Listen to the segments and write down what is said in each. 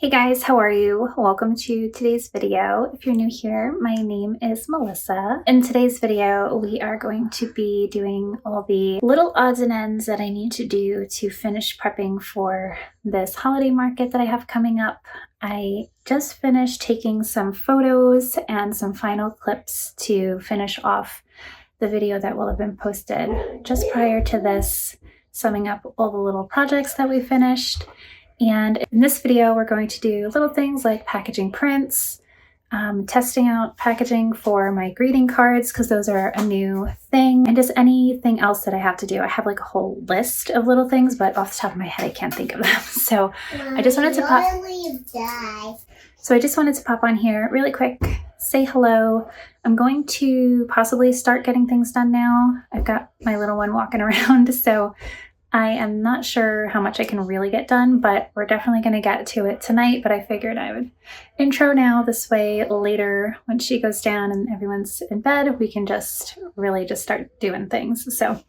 Hey guys, how are you? Welcome to today's video. If you're new here, my name is Melissa. In today's video, we are going to be doing all the little odds and ends that I need to do to finish prepping for this holiday market that I have coming up. I just finished taking some photos and some final clips to finish off the video that will have been posted just prior to this, summing up all the little projects that we finished. And in this video, we're going to do little things like packaging prints, testing out packaging for my greeting cards, because those are a new thing, and just anything else that I have to do. I have like a whole list of little things, but off the top of my head, I can't think of them. So I just wanted to pop on here really quick, say hello. I'm going to possibly start getting things done now. I've got my little one walking around, so I am not sure how much I can really get done, but we're definitely going to get to it tonight. But I figured I would intro now. This way later, when she goes down and everyone's in bed, we can just really just start doing things. So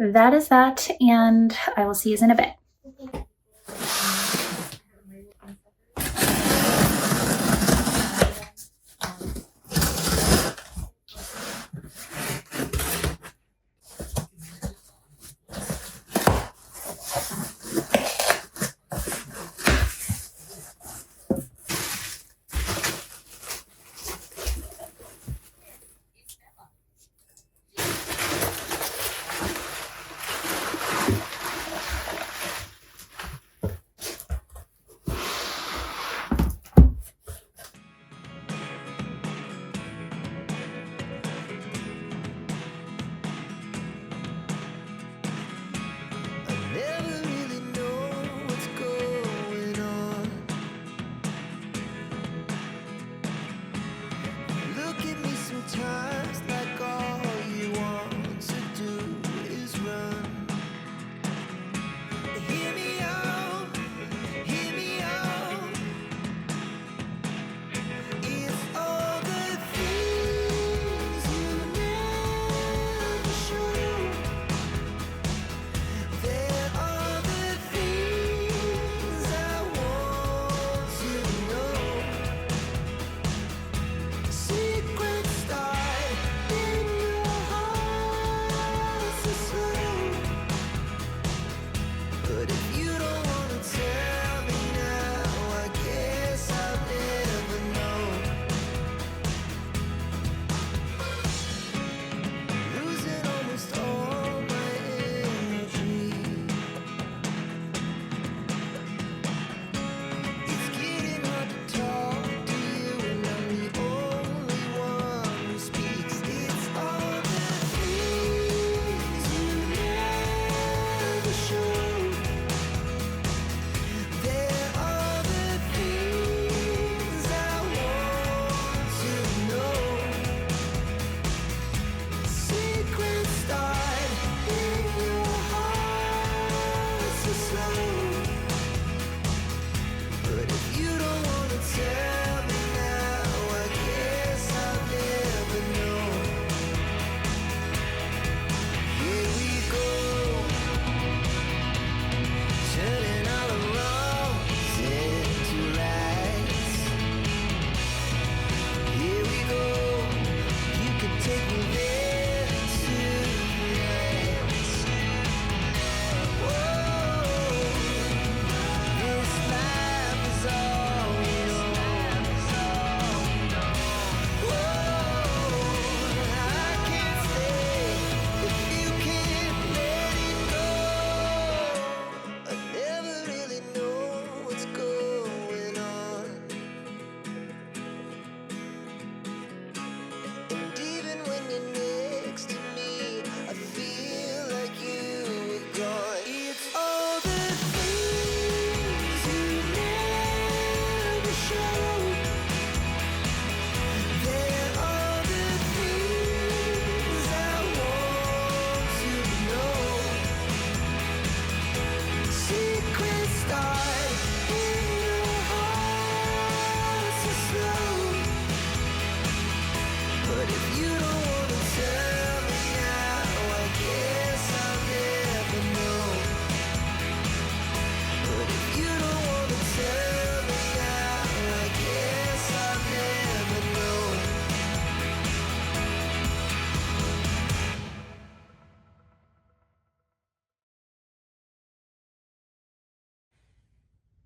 that is that, and I will see you in a bit.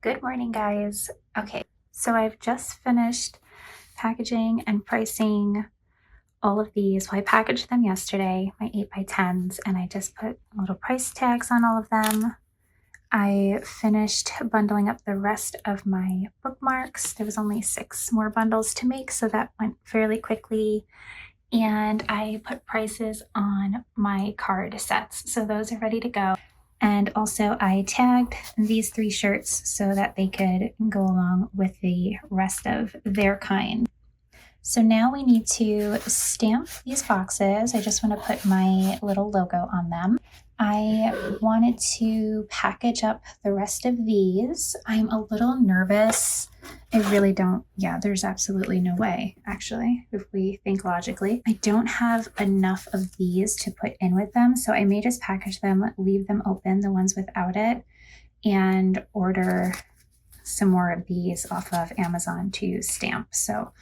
Good morning, guys. Okay, so I've just finished packaging and pricing all of these. Well, I packaged them yesterday, my 8x10s, and I just put little price tags on all of them. I finished bundling up the rest of my bookmarks. There was only 6 more bundles to make, so that went fairly quickly. And I put prices on my card sets, so those are ready to go. And also I tagged these 3 shirts so that they could go along with the rest of their kind. So now we need to stamp these boxes. I just want to put my little logo on them. I wanted to package up the rest of these. I'm a little nervous. I really don't, there's absolutely no way, actually, if we think logically. I don't have enough of these to put in with them, so I may just package them, leave them open, the ones without it, and order some more of these off of Amazon to stamp. So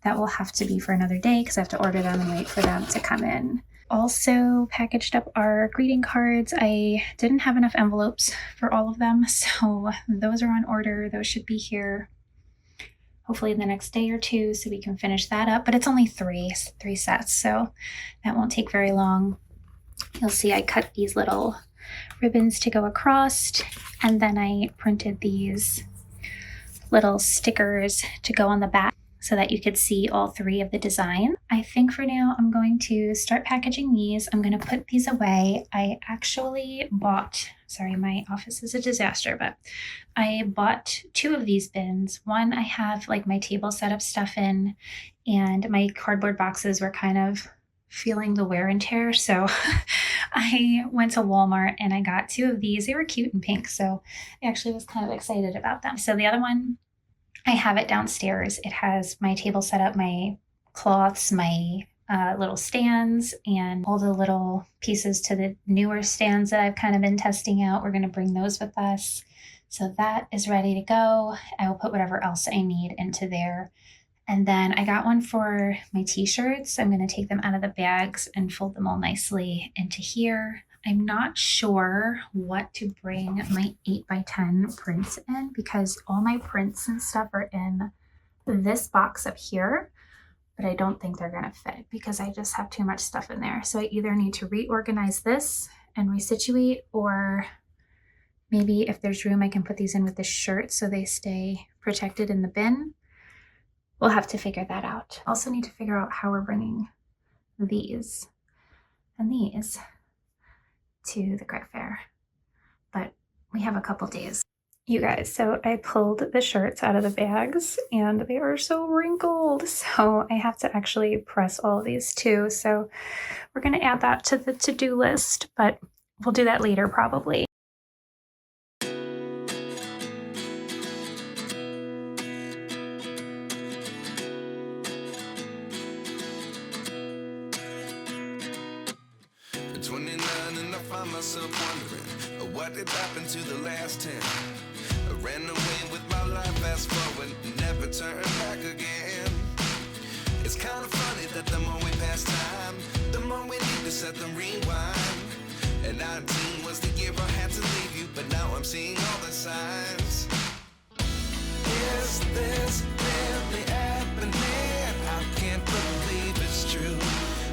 that will have to be for another day because I have to order them and wait for them to come in. Also packaged up our greeting cards. I didn't have enough envelopes for all of them, so those are on order. Those should be here hopefully in the next day or 2 so we can finish that up. But it's only 3 sets, so that won't take very long. You'll see I cut these little ribbons to go across, and then I printed these little stickers to go on the back so that you could see all 3 of the design. I think for now I'm going to start packaging these. I'm going to put these away. I actually bought, sorry, my office is a disaster, but I bought 2 of these bins. One I have like my table setup stuff in, and my cardboard boxes were kind of feeling the wear and tear. So I went to Walmart and I got 2 of these. They were cute and pink, so I actually was kind of excited about them. So the other one, I have it downstairs. It has my table set up, my cloths, my little stands, and all the little pieces to the newer stands that I've kind of been testing out. We're going to bring those with us. So that is ready to go. I will put whatever else I need into there. And then I got one for my t-shirts. I'm going to take them out of the bags and fold them all nicely into here. I'm not sure what to bring my 8x10 prints in because all my prints and stuff are in this box up here, but I don't think they're going to fit because I just have too much stuff in there. So I either need to reorganize this and resituate, or maybe if there's room I can put these in with the shirt so they stay protected in the bin. We'll have to figure that out. Also need to figure out how we're bringing these and these to the craft fair, but we have a couple days. You guys, so I pulled the shirts out of the bags and they are so wrinkled, so I have to actually press all of these too. So we're going to add that to the to-do list, but we'll do that later probably. Myself wondering what did happen to the last 10. I ran away with my life, fast forward, never turn back again. It's kind of funny that the more we pass time, the more we need to set them rewind. And 19 was the year I had to leave you, but now I'm seeing all the signs. Is this really happening? I can't believe it's true.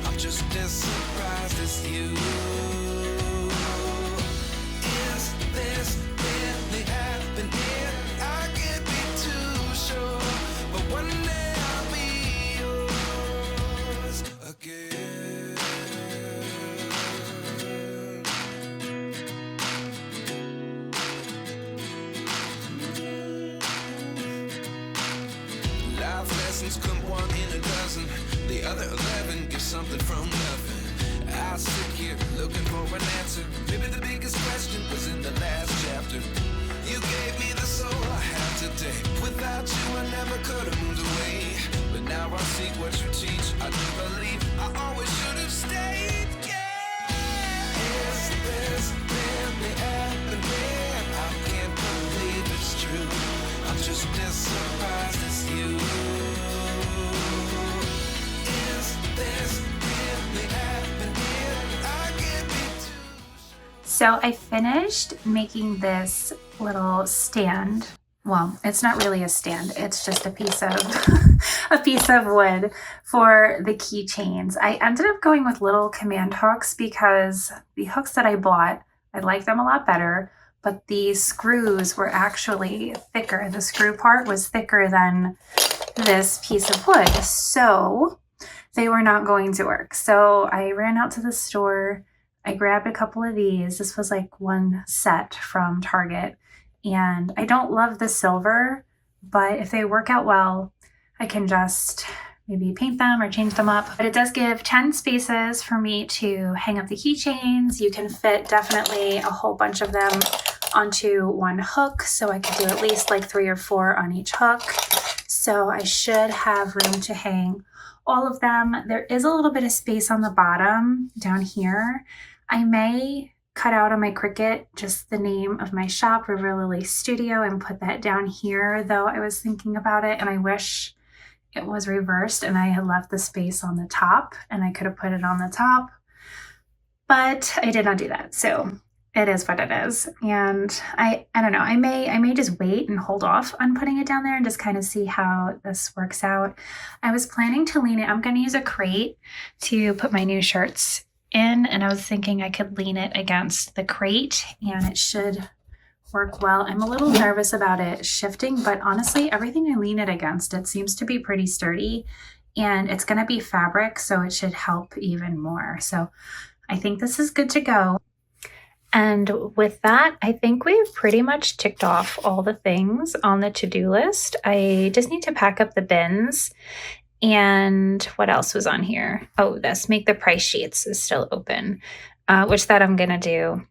I'm just as surprised as you. This really happening? I can't be too sure, but one day I'll be yours again. Life lessons come 1 in a dozen. The other 11 get something from nothing. I sit here looking for an answer. Maybe the biggest question was in the last chapter. You gave me the soul I have today. Without you I never could have moved away. But now I see what you teach. I do believe I always should have stayed. Yeah. Is this really happening? I can't believe it's true. I'm just as surprised as you. Is this really happening? So I finished making this little stand well, it's not really a stand. It's just a piece of a piece of wood for the keychains. I ended up going with little command hooks because the hooks that I bought, I like them a lot better, but the screws were actually thicker. The screw part was thicker than this piece of wood, so they were not going to work. So I ran out to the store. I grabbed a couple of these. This was like one set from Target. And I don't love the silver, but if they work out well, I can just maybe paint them or change them up. But it does give 10 spaces for me to hang up the keychains. You can fit definitely a whole bunch of them onto one hook. So I could do at least like 3 or 4 on each hook. So I should have room to hang all of them. There is a little bit of space on the bottom down here. I may cut out on my Cricut just the name of my shop, River Lily Studio, and put that down here, though I was thinking about it and I wish it was reversed and I had left the space on the top and I could have put it on the top, but I did not do that. So it is what it is. And I don't know, I may just wait and hold off on putting it down there and just kind of see how this works out. I was planning to lean it. I'm going to use a crate to put my new shirts in, and I was thinking I could lean it against the crate and it should work well. I'm a little nervous about it shifting, but honestly, everything I lean it against, it seems to be pretty sturdy, and it's going to be fabric, so it should help even more. So I think this is good to go. And with that, I think we've pretty much ticked off all the things on the to-do list. I just need to pack up the bins. And what else was on here? Oh, this make the price sheets is still open, which that I'm going to do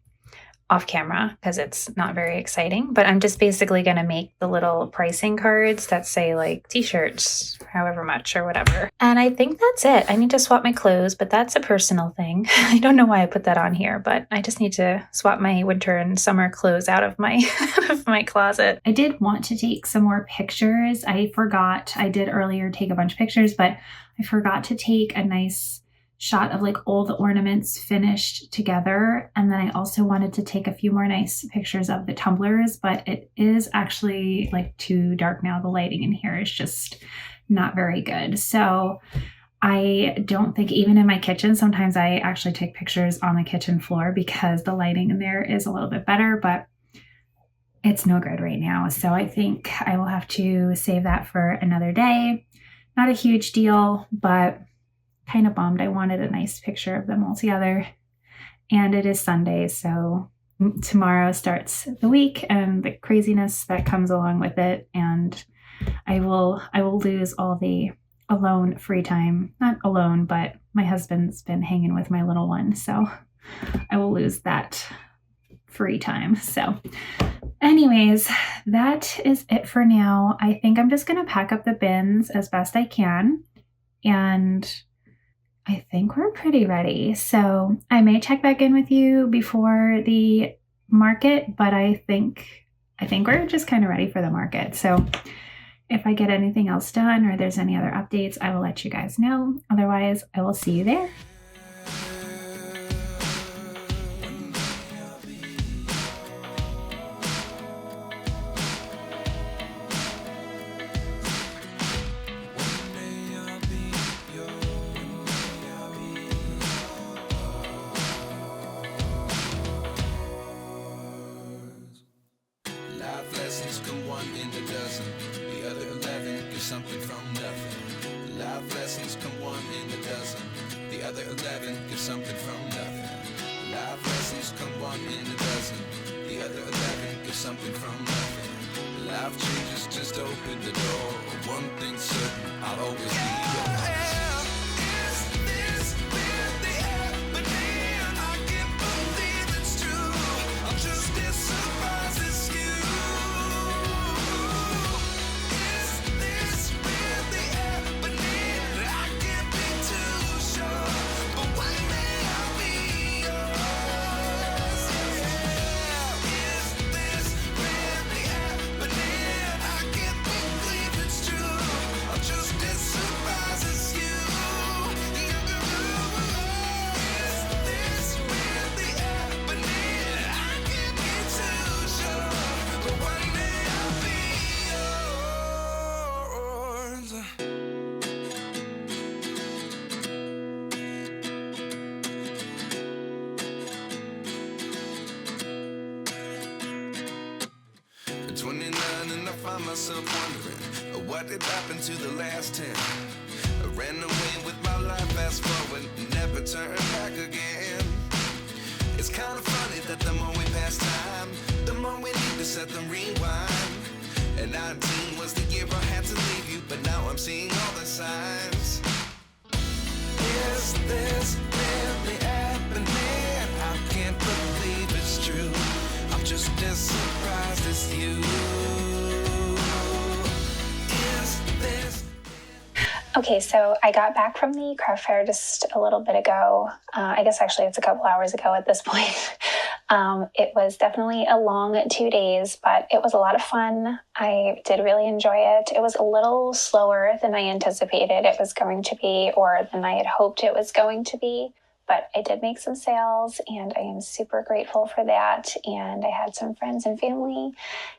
off camera because it's not very exciting, but I'm just basically going to make the little pricing cards that say like t-shirts, however much or whatever. And I think that's it. I need to swap my clothes, but that's a personal thing. I don't know why I put that on here, but I just need to swap my winter and summer clothes out of my closet. I did want to take some more pictures. I forgot. I did earlier take a bunch of pictures, but I forgot to take a nice shot of like all the ornaments finished together. And then I also wanted to take a few more nice pictures of the tumblers, but it is actually like too dark now. The lighting in here is just not very good. So I don't think even in my kitchen, sometimes I actually take pictures on the kitchen floor because the lighting in there is a little bit better, but it's no good right now. So I think I will have to save that for another day. Not a huge deal, but kind of bummed. I wanted a nice picture of them all together. And it is Sunday, so tomorrow starts the week and the craziness that comes along with it. And I will lose all the alone free time. Not alone, but my husband's been hanging with my little one, so I will lose that free time. So anyways, that is it for now. I think I'm just going to pack up the bins as best I can. And I think we're pretty ready. So I may check back in with you before the market, but I think we're just kind of ready for the market. So if I get anything else done or there's any other updates, I will let you guys know. Otherwise, I will see you there. Something from nothing. Life lessons come 1 in a dozen. The other 11 give something from nothing. Life lessons come 1 in a dozen. The other 11 give something from nothing. Life changes just open the door. One thing's certain, I'll always be yours. Believe wondering what did happen to the last 10. I ran away with my life, fast forward, never turn back again. It's kind of funny that the more we pass time, the more we need to set them rewind. And 19 was the year I had to leave you, but now I'm seeing all the signs. Is this really happening? I can't believe it's true. I'm just as surprised as you. Is this... Okay, so I got back from the craft fair just a little bit ago. I guess actually it's a couple hours ago at this point. It was definitely a long 2 days, but it was a lot of fun. I did really enjoy it. It was a little slower than I anticipated it was going to be, or than I had hoped it was going to be. But I did make some sales, and I am super grateful for that. And I had some friends and family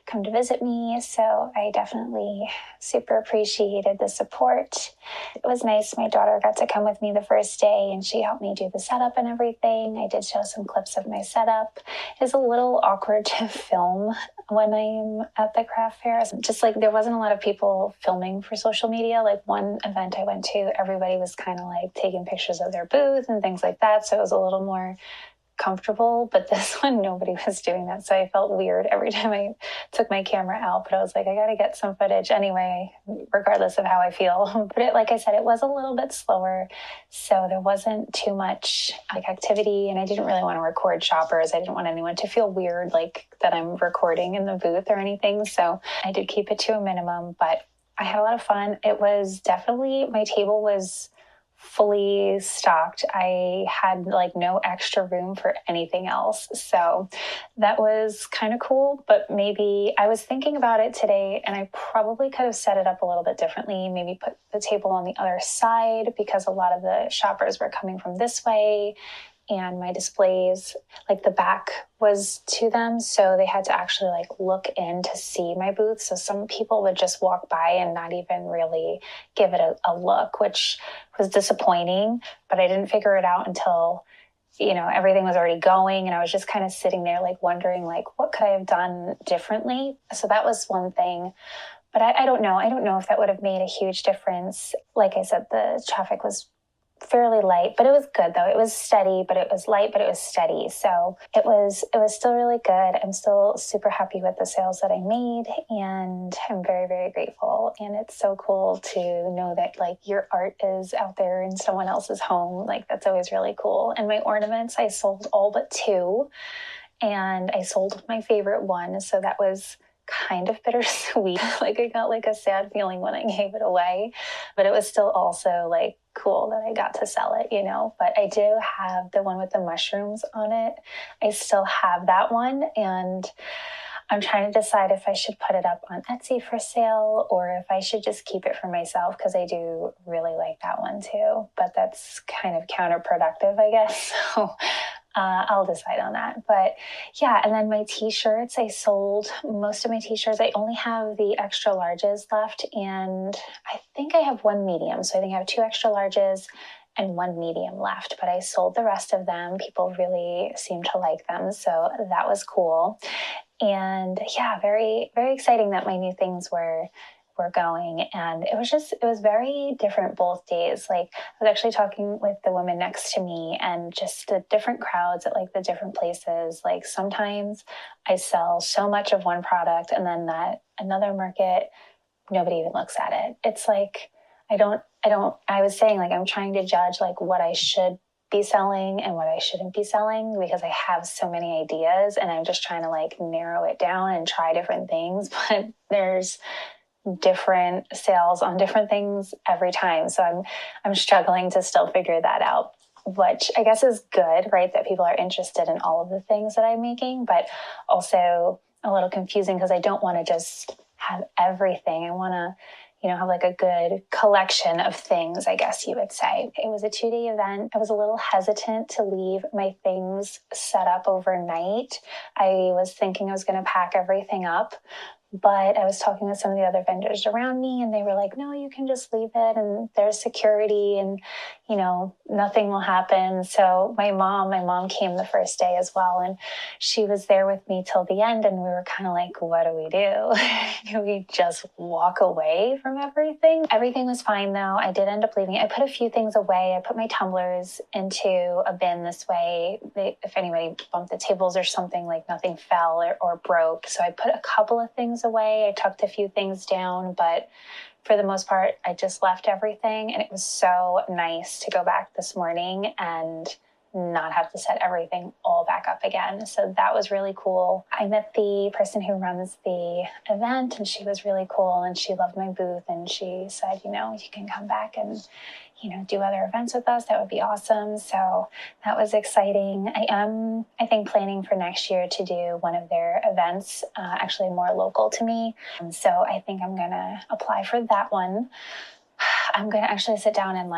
come to visit me, so I definitely super appreciated the support. It was nice. My daughter got to come with me the first day, and she helped me do the setup and everything. I did show some clips of my setup. It's a little awkward to film when I'm at the craft fair. Just like there wasn't a lot of people filming for social media. Like one event I went to, everybody was kind of like taking pictures of their booth and things like that. So it was a little more comfortable, but this one, nobody was doing that. So I felt weird every time I took my camera out, but I was like, I got to get some footage anyway, regardless of how I feel. But like I said, it was a little bit slower. So there wasn't too much like activity, and I didn't really want to record shoppers. I didn't want anyone to feel weird, like that I'm recording in the booth or anything. So I did keep it to a minimum, but I had a lot of fun. It was definitely, my table was fully stocked. I had like no extra room for anything else. So that was kind of cool, but maybe I was thinking about it today, and I probably could have set it up a little bit differently. Maybe put the table on the other side, because a lot of the shoppers were coming from this way, and my displays, like the back was to them. So they had to actually like look in to see my booth. So some people would just walk by and not even really give it a look, which was disappointing, but I didn't figure it out until, everything was already going. And I was just kind of sitting there like wondering, like, what could I have done differently? So that was one thing. But I don't know. I don't know if that would have made a huge difference. Like I said, the traffic was fairly light, but it was good though. It was steady, but it was light, but it was steady. So it was still really good. I'm still super happy with the sales that I made, and I'm very, very grateful. And it's so cool to know that like your art is out there in someone else's home. Like that's always really cool. And my ornaments, I sold all but 2, and I sold my favorite one. So that was kind of bittersweet. Like I got like a sad feeling when I gave it away, but it was still also like cool that I got to sell it, But I do have the one with the mushrooms on it. I still have that one, and I'm trying to decide if I should put it up on Etsy for sale or if I should just keep it for myself, because I do really like that one too. But that's kind of counterproductive, I guess. So I'll decide on that. But yeah, and then my t-shirts, I sold most of my t-shirts. I only have the extra larges left, and I think I have 1 medium. So I think I have 2 extra larges and 1 medium left, but I sold the rest of them. People really seem to like them, so that was cool. And yeah, very, very exciting that my new things were going, and it was very different both days. Like I was actually talking with the woman next to me, and just the different crowds at like the different places. Like sometimes I sell so much of one product, and then that another market, nobody even looks at it. It's like I was saying, like I'm trying to judge like what I should be selling and what I shouldn't be selling, because I have so many ideas, and I'm just trying to like narrow it down and try different things. But there's different sales on different things every time. So I'm struggling to still figure that out, which I guess is good, right? That people are interested in all of the things that I'm making, but also a little confusing because I don't want to just have everything. I want to, have like a good collection of things, I guess you would say. It was a 2-day event. I was a little hesitant to leave my things set up overnight. I was thinking I was going to pack everything up, But I was talking with some of the other vendors around me, and they were like, no, you can just leave it, and there's security, and nothing will happen. So my mom came the first day as well, and she was there with me till the end, and we were kind of like, what do we do? Do we just walk away from everything? Everything was fine though. I did end up leaving. I put a few things away. I put my tumblers into a bin this way. If anybody bumped the tables or something, like nothing fell or broke. So I put a couple of things away. I tucked a few things down, but for the most part, I just left everything. And it was so nice to go back this morning and not have to set everything all back up again. So that was really cool. I met the person who runs the event, and she was really cool, and she loved my booth, and she said, you can come back and do other events with us. That would be awesome. So that was exciting. I am, I think, planning for next year to do one of their events, actually more local to me. So I think I'm going to apply for that one. I'm going to actually sit down and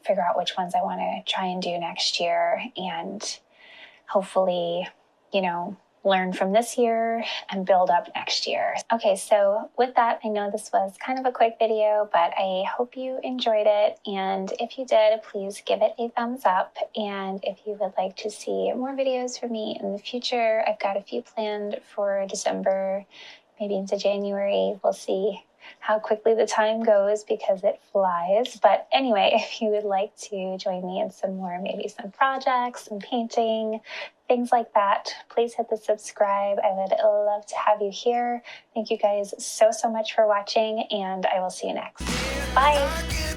figure out which ones I want to try and do next year, and hopefully, learn from this year and build up next year. Okay, so with that, I know this was kind of a quick video, but I hope you enjoyed it. And if you did, please give it a thumbs up. And if you would like to see more videos from me in the future, I've got a few planned for December, maybe into January. We'll see how quickly the time goes because it flies. But anyway, if you would like to join me in some more, maybe some projects, some painting, things like that, please hit the subscribe. I would love to have you here. Thank you guys so much for watching, and I will see you next. Bye.